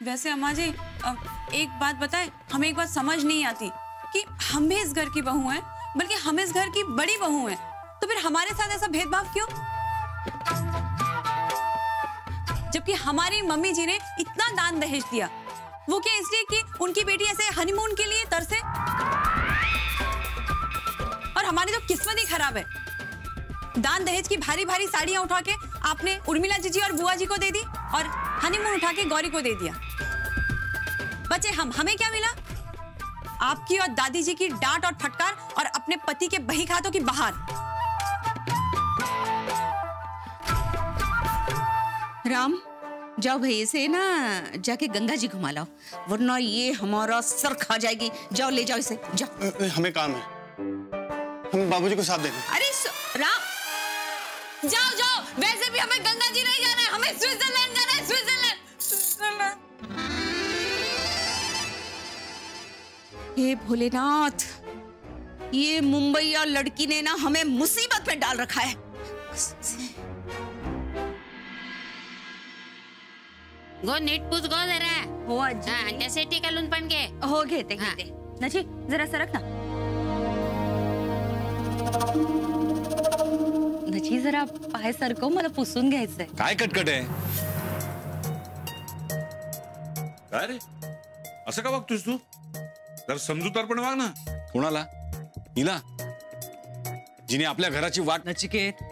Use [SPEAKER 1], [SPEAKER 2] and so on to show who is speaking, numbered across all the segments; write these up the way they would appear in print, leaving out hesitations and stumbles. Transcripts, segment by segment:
[SPEAKER 1] वैसे अम्मा जी एक बात बताए, हमें एक बात समझ नहीं आती कि हम भी इस घर की बहू हैं, बल्कि हम इस घर की बड़ी बहू हैं, तो फिर हमारे साथ ऐसा भेदभाव क्यों? जबकि हमारी मम्मी जी ने इतना दान दहेज दिया, वो क्या इसलिए कि उनकी बेटी ऐसे हनीमून के लिए तरसे? और हमारी तो किस्मत ही खराब है। दान दहेज की भारी भारी साड़ियां उठा के आपने उर्मिला जीजी और बुआ जी को दे दी और हनीमून उठा के गौरी को दे दिया। बचे हमें क्या मिला? आपकी और दादी जी की डांट और फटकार और अपने पति के बही खातों की बहार।
[SPEAKER 2] राम, जाओ भैया से ना जाके गंगा जी घुमा लाओ, वरना ये हमारा सर खा जाएगी। जाओ ले जाओ इसे, जाओ।
[SPEAKER 3] हमें काम है, हम बाबूजी को साथ देंगे।
[SPEAKER 2] अरे राम,
[SPEAKER 1] जाओ जाओ, वैसे भी हमें गंगा जी नहीं जाना है, हमें स्विट्जरलैंड जाना है। स्विट्जरलैंड।
[SPEAKER 2] हे भोलेनाथ, ये मुंबईया लड़की ने ना हमें मुसीबत में डाल रखा है।
[SPEAKER 4] गो नीट पूछ गो जरा।
[SPEAKER 1] हो आजी।
[SPEAKER 4] हाँ, जैसे टीका लून पण घे।
[SPEAKER 1] हो घेते घेते। नची जरा सरक ना। नची जरा पाय सरकव, मला पुसून घ्यायचंय।
[SPEAKER 5] काय कटकट आहे? काय रे, असं का वागतोस तू? तर समजूतदारपणे वाग ना. कोणाला? हिला, जिने आपल्या घराची वाट.
[SPEAKER 6] नचिकेत,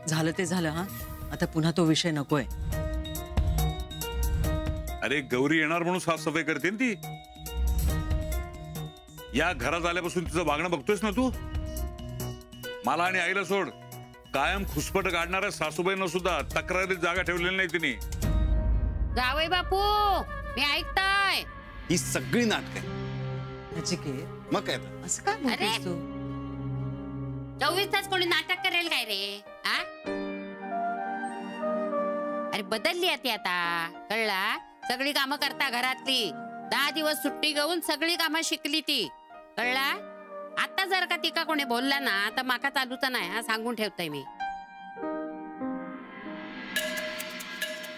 [SPEAKER 6] झालं ते झालं. हा, आता पुन्हा तो विषय नकोय.
[SPEAKER 5] अरे गौरी येणार म्हणून साफसफाई करते ती. या घरात आल्यापासून तिचं वागणं बघतोयस ना तू. मला आणि आईला सोड, कायम खुसपट काढणाऱ्या सासूबाईंना सुद्धा तक्रारीत जागा ठेवलेली नाही तिने.
[SPEAKER 4] जावई बापू, मी ऐकताय.
[SPEAKER 3] ही सगळी नाटक आहे.
[SPEAKER 6] नचिकेत,
[SPEAKER 3] मग काय
[SPEAKER 6] असं काय बोलतोस तू?
[SPEAKER 4] 24 तास कोणी नाटक करेल काय रे? हा, अरे बदलली आहे ती आता, कळला? सगळी कामं करता घरातली. 10 दिवस सुट्टी घेऊन सगळी कामं शिकली ती, कळला? आता जर का तिका कोणी बोलला ना तर माका चालूच नाही. हा, सांगून ठेवतोय मी.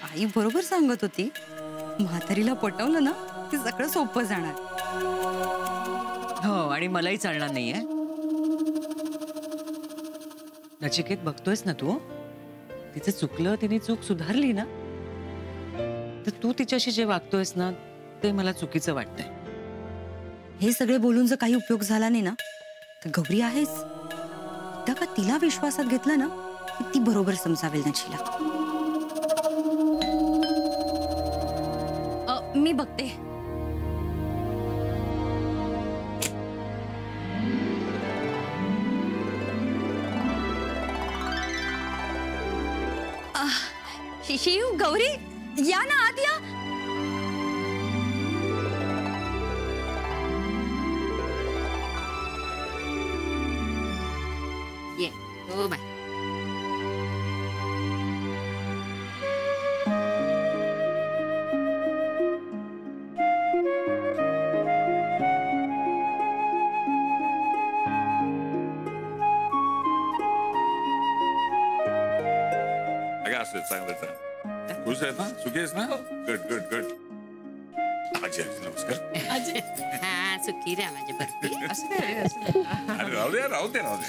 [SPEAKER 1] आई बरोबर सांगत होती, म्हातारीला पटवलं ना की सगळं सोपं जाणार.
[SPEAKER 6] हो, आणि मलाही चालणार नाहीये. नचिकेत, बघतोयस ना तू, तिचं चुकलं, तिने चूक सुधारली ना, तर तू तिच्याशी जे वागतोयस ना ते मला चुकीचं वाटतंय.
[SPEAKER 1] हे सगळे बोलून जर काही उपयोग झाला नाही ना, तर गौरी आहेच. एकदा का तिला विश्वासात घेतलं ना, ती बरोबर समजावेल नचीला. मी बघते. शिव, गौरी, या ना आत या.
[SPEAKER 4] ये, हो बाय.
[SPEAKER 5] चांगलं खुश आहेत ना? सुखी आहेस ना? Good good good. आजी, नमस्कार.
[SPEAKER 4] आजी, हा, सुखी रे माझी बरती.
[SPEAKER 5] अरे राहू दे राहू दे राहू दे.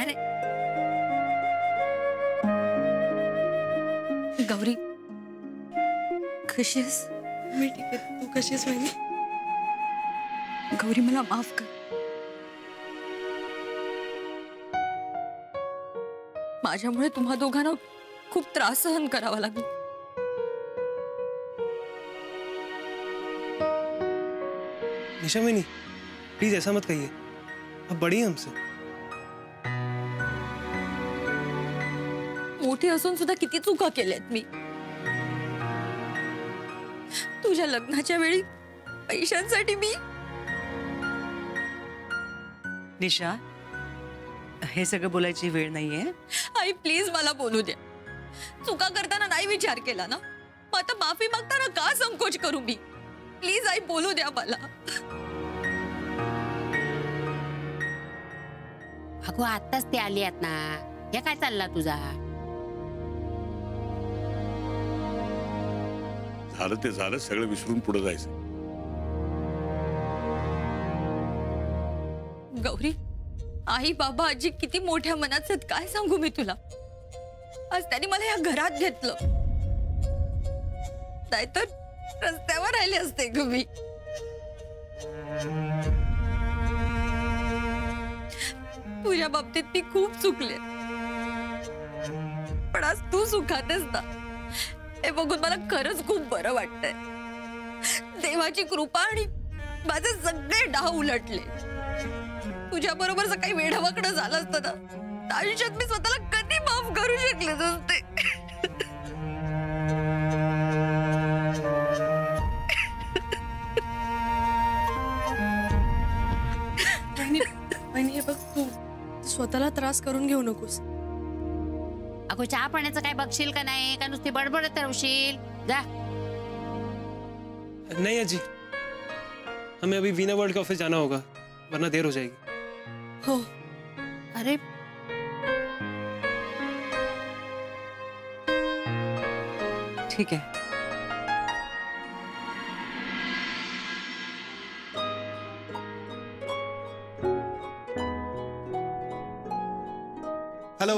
[SPEAKER 4] अरे
[SPEAKER 1] गौरी, कशी आहेस?
[SPEAKER 6] मी ठीक आहे, तू कशी आहेस वहिनी?
[SPEAKER 1] गौरी, मला माफ कर. माझ्यामुळे तुम्हा दोघांना खूप त्रास सहन करावा लागला.
[SPEAKER 3] निशा मैनी, प्लीज ऐसा मत कहिए, आप बड़ी हैं हमसे.
[SPEAKER 1] मोठी असून सुद्धा किती चुका केल्यात मी. तुझ्या लग्नाच्या वेळी पैशांसाठी मी.
[SPEAKER 6] निशा, हे सगळं बोलायची वेळ नाहीये.
[SPEAKER 1] आई प्लीज मला बोलू द्या. चुका करताना नाही विचार केला ना, मग आता माफी मागताना का संकोच करू मी? प्लीज आई बोलू द्या मला.
[SPEAKER 4] अगो आताच ते आली आहेत ना, हे काय चालला तुझा?
[SPEAKER 5] झालं ते झालं, सगळं विसरून पुढे जायचं.
[SPEAKER 1] गौरी, आई बाबा आजी किती मोठ्या मनाचे आहेत काय सांगू मी तुला. आज त्यांनी मला या घरात घेतलं, नाहीतर रस्त्यावर राहिले असते ग मी. तुझ्या बाबतीत मी खूप चुकले, पण आज तू सुखातेस ना हे बघून मला खरंच खूप बरं वाटतंय. देवाची कृपा आणि माझे सगळे डाव उलटले. तुझ्या बरोबर जर काही वेडवाकडं झालं असतं ना, तर आयुष्यात मी स्वतःला कधी माफ करू शकले नसते.
[SPEAKER 7] हे बघ, तू स्वतःला त्रास करून घेऊ नकोस.
[SPEAKER 4] अगो चहा पाण्याचं काय बघशील का नाही, का नुसती बडबडत राहशील? जा.
[SPEAKER 3] नहीं अजी, हमें अभी वीना वर्ल्ड के ऑफिस जाना होगा, वरना देर हो जाएगी.
[SPEAKER 7] हो.
[SPEAKER 4] अरे
[SPEAKER 6] ठीक है.
[SPEAKER 8] Hello.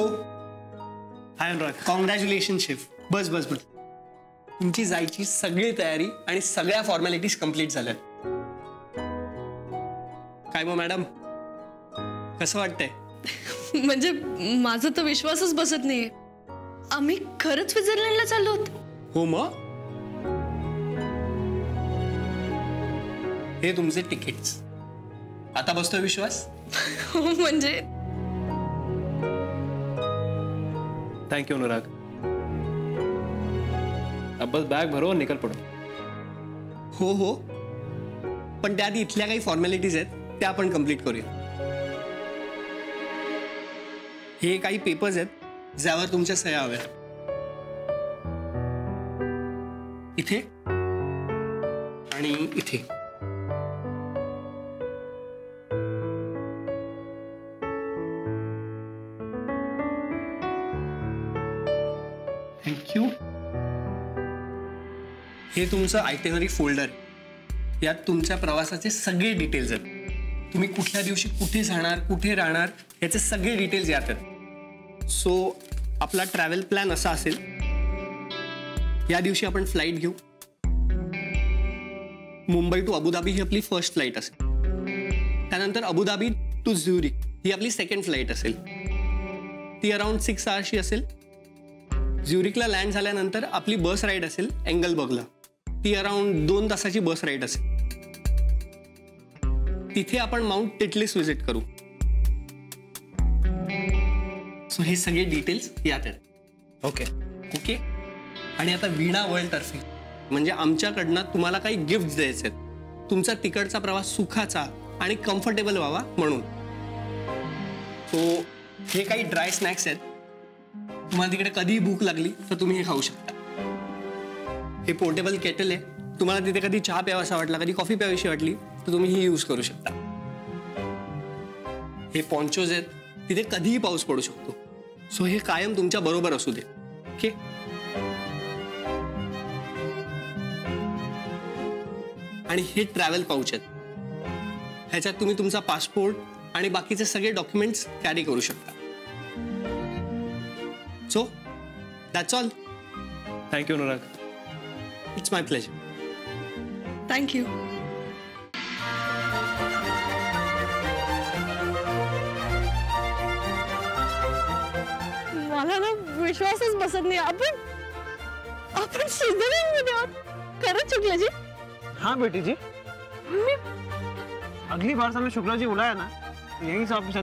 [SPEAKER 8] Hi Anurag. Congratulation chef. बस बस बस. तुमची जायची सगळी तयारी आणि सगळ्या फॉर्मॅलिटीज कंप्लीट झाल्या. काय मग मॅडम, कसं वाटतंय?
[SPEAKER 7] म्हणजे माझा तर विश्वासच बसत नाहीये. आम्ही खरंच स्वित्झर्लंडला चाललो होतो.
[SPEAKER 8] हो मग. हे तुमचे तिकीट्स. आता बसतोय विश्वास?
[SPEAKER 7] म्हणजे
[SPEAKER 3] थैंक यू अनुराग. अब बस बैग भरो और निकल पड़ो.
[SPEAKER 8] हो हो, पण त्याआधी इथल्या काही फॉर्मॅलिटीज आहेत त्या आपण कंप्लीट करूया. हे काही पेपर्स आहेत ज्यावर तुमच्या सह्या हव्या. इथे आणि इथे. थँक्यू. हे तुमचं आयटेनरी फोल्डर. यात तुमच्या प्रवासाचे सगळे डिटेल्स आहेत. तुम्ही कुठल्या दिवशी कुठे जाणार, कुठे राहणार याचे सगळे डिटेल्स यात आहेत. सो आपला ट्रॅव्हल प्लॅन असा असेल, या दिवशी आपण फ्लाईट घेऊ. मुंबई टू अबुधाबी ही आपली फर्स्ट फ्लाईट असेल. त्यानंतर अबुधाबी टू झ्युरिक ही आपली सेकंड फ्लाईट असेल. ती अराउंड 6 आवर्सची असेल. झ्युरिकला लँड झाल्यानंतर आपली बस राईड असेल एंगलबर्गला. ती अराउंड 2 तासाची बस राईड असेल. तिथे आपण माउंट टिटलिस व्हिजिट करू. सो हे सगळे डिटेल्स यात आहेत.
[SPEAKER 3] Okay
[SPEAKER 8] okay. आणि आता वीणा वर्ल्ड तर्फे म्हणजे आमच्याकडनं तुम्हाला काही गिफ्ट द्यायचे आहेत. तुमचा तिकडचा प्रवास सुखाचा आणि कम्फर्टेबल व्हावा म्हणून. सो हे काही ड्राय स्नॅक्स आहेत. तुम्हाला तिकडे कधीही भूक लागली तर तुम्ही हे खाऊ शकता. हे पोर्टेबल केटल आहे. तुम्हाला तिथे कधी चहा प्यावासा वाटला, कधी कॉफी प्यावीशी वाटली तर तुम्ही ही यूज करू शकता. हे पॉन्चोज आहेत. तिथे कधीही पाऊस पडू शकतो. सो हे कायम तुमच्या बरोबर असू दे. ओके. आणि हे ट्रॅव्हल पाऊच आहेत. ह्याच्यात तुम्ही तुमचा पासपोर्ट आणि बाकीचे सगळे डॉक्युमेंट्स कॅरी करू शकता. So that's all.
[SPEAKER 3] Thank you Anurag.
[SPEAKER 8] It's my pleasure.
[SPEAKER 7] Thank you. मला ना विश्वासच बसत नाही. आपण स्वित्झर्लंडमध्ये आहोत. खरंच शुक्ला जी?
[SPEAKER 9] हाँ बेटी जी, अगली बार से हमें शुक्ला जी बुलाया ना, यहीं से आपके साथ